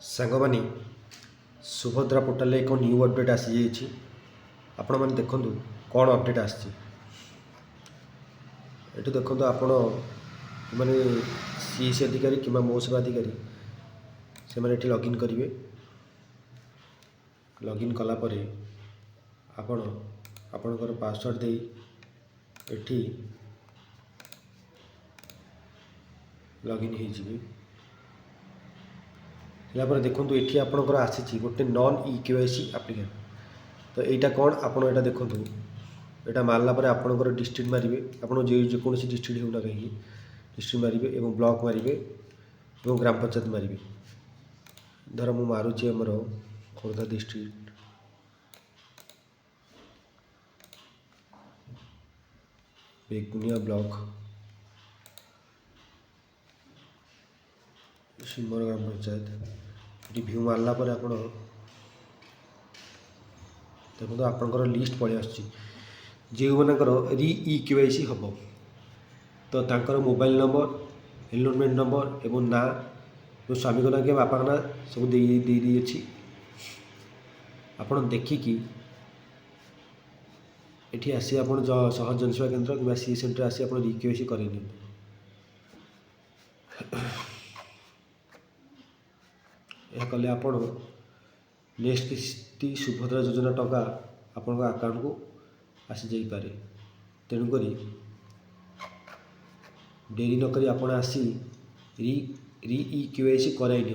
सांगमानी Subhadra portal एक new update आसी जाइए आपण मैंने देखु कौन अपडेट आसी देखो आपण मैंने सीएस अधिकारी कि मो सेवा अधिकारी से मैंने लॉगिन करेंगे। लॉगिन कलापर आपण आपणकर पासवर्ड दे एठी लॉगिन हो देखो ये आपंकर आसी गोटे नॉन ई केवाईसी एप्लिकेशन। तो यहाँ कौन आप देखो यहाँ मारला आपंकर डिस्ट्रिक्ट मारे आप जेकोसी डिस्ट्रिक्ट होना कहीं डिस्ट्रिक्ट मारे और ब्लॉक मारे और ग्राम पंचायत मारे। धर मु मारुची आमर खोर्धा डिस्ट्रिक्ट बेगुनिया ब्लॉक सिमर ग्राम पंचायत ये व्यू मारला आप देखो आपंकर लिस्ट पड़े जो मानकर री ई केवाईसी हम तो तांकर मोबाइल नंबर एनरोलमेंट नंबर एवं ना जो स्वामी को ना कि बापा ना सब दे अच्छी आपड़ देखिकी ये आसी आप सहज जनसेवा केन्द्र कि सी सेंटर आसी आप री केवाईसी करें। यह कले आप नेक्स्ट किस्ती सुभद्रा योजना टंका आपण अकाउंट को आसी जापे। तेणुक डेरी नक आसी री ई केवाईसी कराई नि।